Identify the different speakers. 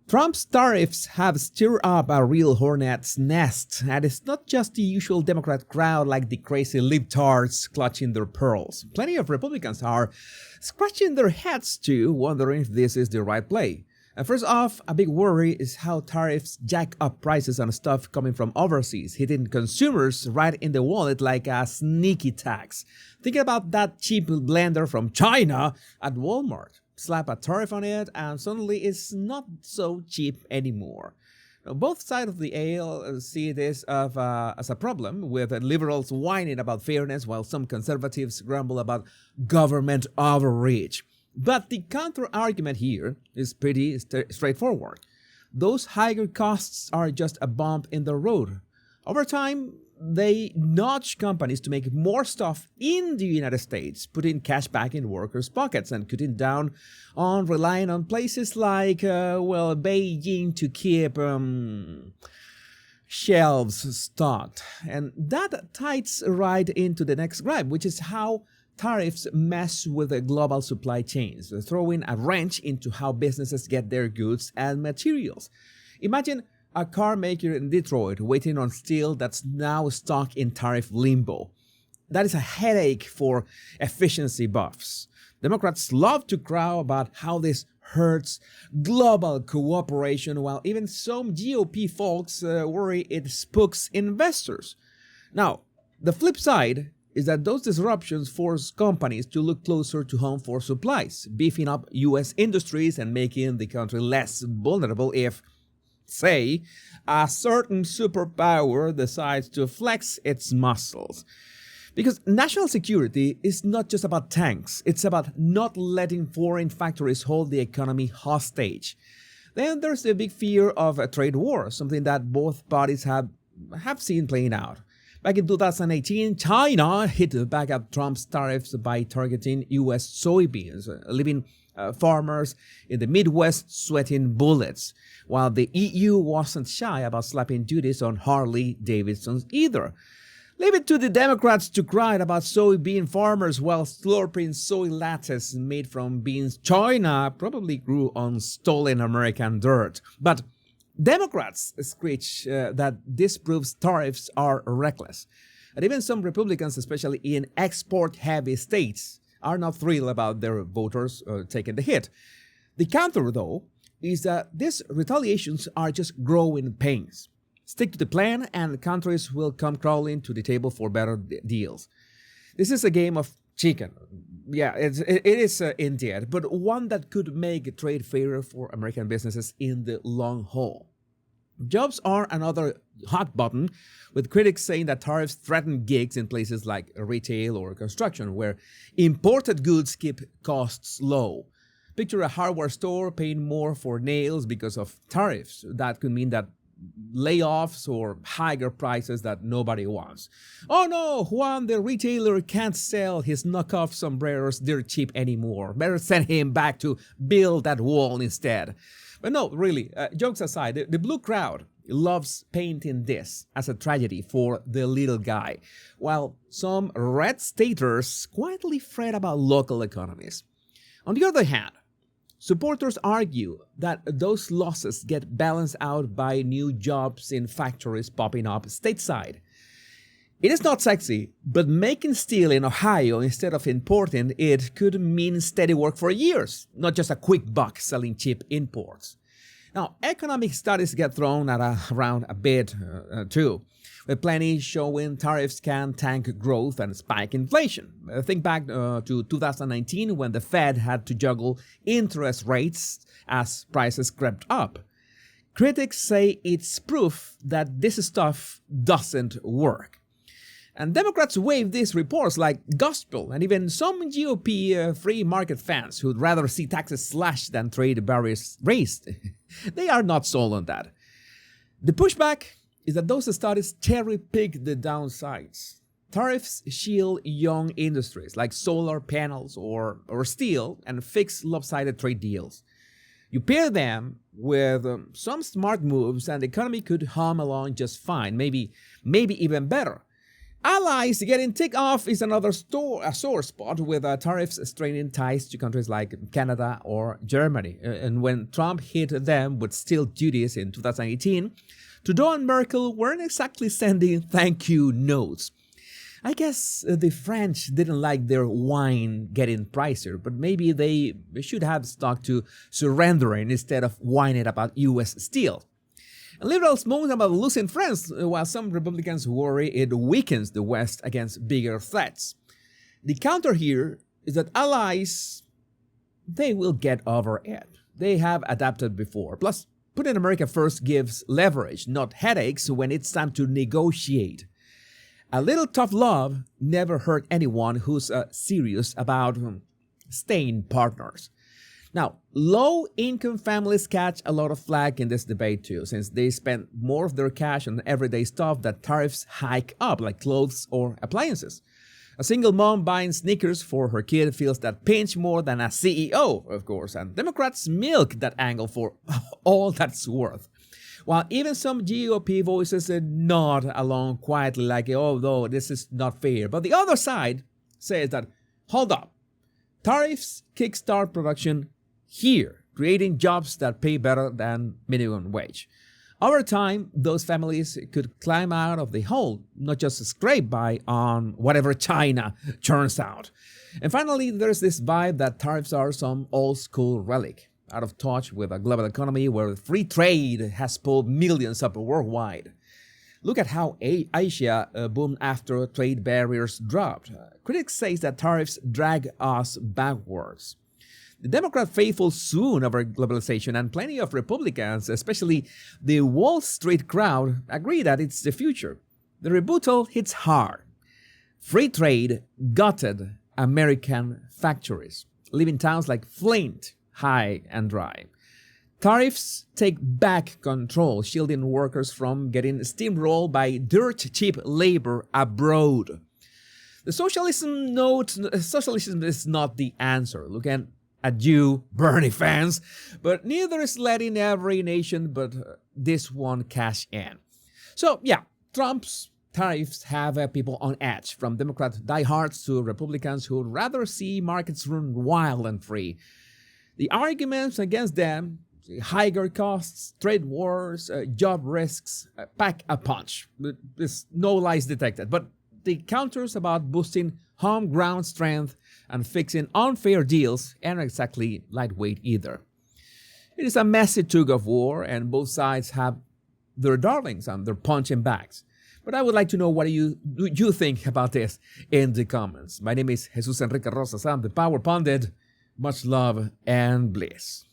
Speaker 1: Trump's tariffs have stirred up a real hornet's nest, and it's not just the usual Democrat crowd like the crazy libtards clutching their pearls. Plenty of Republicans are scratching their heads too, wondering if this is the right play. And first off, a big worry is how tariffs jack up prices on stuff coming from overseas, hitting consumers right in the wallet like a sneaky tax. Thinking about that cheap blender from China at Walmart. Slap a tariff on it, and suddenly it's not so cheap anymore. Now, both sides of the aisle see this as a problem, with liberals whining about fairness while some conservatives grumble about government overreach. But the counter-argument here is pretty straightforward. Those higher costs are just a bump in the road. Over time, they nudge companies to make more stuff in the United States, putting cash back in workers' pockets and cutting down on relying on places like, Beijing to keep shelves stocked. And that ties right into the next gripe, which is how tariffs mess with the global supply chains, throwing a wrench into how businesses get their goods and materials. Imagine a car maker in Detroit waiting on steel that's now stuck in tariff limbo. That is a headache for efficiency buffs. Democrats love to crow about how this hurts global cooperation, while even some GOP folks worry it spooks investors. Now, the flip side is that those disruptions force companies to look closer to home for supplies, beefing up U.S. industries and making the country less vulnerable if, say, a certain superpower decides to flex its muscles. Because national security is not just about tanks, it's about not letting foreign factories hold the economy hostage. Then there's the big fear of a trade war, something that both parties have seen playing out. Back in 2018, China hit back at Trump's tariffs by targeting U.S. soybeans, leaving farmers in the Midwest sweating bullets, while the EU wasn't shy about slapping duties on Harley-Davidsons either. Leave it to the Democrats to cry about soybean farmers while slurping soy lattes made from beans China probably grew on stolen American dirt. But Democrats screech that this proves tariffs are reckless. And even some Republicans, especially in export-heavy states, are not thrilled about their voters taking the hit. The counter, though, is that these retaliations are just growing pains. Stick to the plan and countries will come crawling to the table for better deals. This is a game of chicken. Yeah, it is indeed, but one that could make trade fairer for American businesses in the long haul. Jobs are another hot button, with critics saying that tariffs threaten gigs in places like retail or construction, where imported goods keep costs low. Picture a hardware store paying more for nails because of tariffs. That could mean that layoffs or higher prices that nobody wants. Oh no, Juan the retailer can't sell his knockoff sombreros dirt cheap anymore. Better send him back to build that wall instead. But no, really, jokes aside, the blue crowd loves painting this as a tragedy for the little guy, while some red staters quietly fret about local economies. On the other hand, supporters argue that those losses get balanced out by new jobs in factories popping up stateside. It is not sexy, but making steel in Ohio instead of importing it could mean steady work for years, not just a quick buck selling cheap imports. Now, economic studies get thrown around a bit too, with plenty showing tariffs can tank growth and spike inflation. Think back to 2019 when the Fed had to juggle interest rates as prices crept up. Critics say it's proof that this stuff doesn't work. And Democrats wave these reports like gospel, and even some GOP free market fans who'd rather see taxes slashed than trade barriers raised. They are not sold on that. The pushback is that those studies cherry-pick the downsides. Tariffs shield young industries like solar panels or steel and fix lopsided trade deals. You pair them with some smart moves and the economy could hum along just fine, maybe even better. Allies getting ticked off is another a sore spot, with tariffs straining ties to countries like Canada or Germany. And when Trump hit them with steel duties in 2018, Trudeau and Merkel weren't exactly sending thank you notes. I guess the French didn't like their wine getting pricier, but maybe they should have stuck to surrendering instead of whining about US steel. Liberals moan about losing friends, while some Republicans worry it weakens the West against bigger threats. The counter here is that allies, they will get over it. They have adapted before. Plus, putting America first gives leverage, not headaches, when it's time to negotiate. A little tough love never hurt anyone who's serious about staying partners. Now, low-income families catch a lot of flack in this debate too, since they spend more of their cash on everyday stuff that tariffs hike up, like clothes or appliances. A single mom buying sneakers for her kid feels that pinch more than a CEO, of course, and Democrats milk that angle for all that's worth. While even some GOP voices nod along quietly like, oh, no, this is not fair. But the other side says that, hold up, tariffs kickstart production here, creating jobs that pay better than minimum wage. Over time, those families could climb out of the hole, not just scrape by on whatever China churns out. And finally, there's this vibe that tariffs are some old-school relic, out of touch with a global economy where free trade has pulled millions up worldwide. Look at how Asia boomed after trade barriers dropped. Critics say that tariffs drag us backwards. The Democrat faithful swoon over globalization, and plenty of Republicans, especially the Wall Street crowd, agree that it's the future. The rebuttal hits hard. Free trade gutted American factories, leaving towns like Flint high and dry. Tariffs take back control, shielding workers from getting steamrolled by dirt-cheap labor abroad. Socialism is not the answer. Look at you, Bernie fans, but neither is letting every nation but this one cash in. So yeah, Trump's tariffs have people on edge, from Democrat diehards to Republicans who would rather see markets run wild and free. The arguments against them, higher costs, trade wars, job risks, pack a punch. There's no lies detected. But the counters about boosting home ground strength and fixing unfair deals aren't exactly lightweight either. It is a messy tug of war, and both sides have their darlings and their punching bags. But I would like to know what you think about this in the comments. My name is Jesus Enrique Rosas. I'm the Power Pundit. Much love and bliss.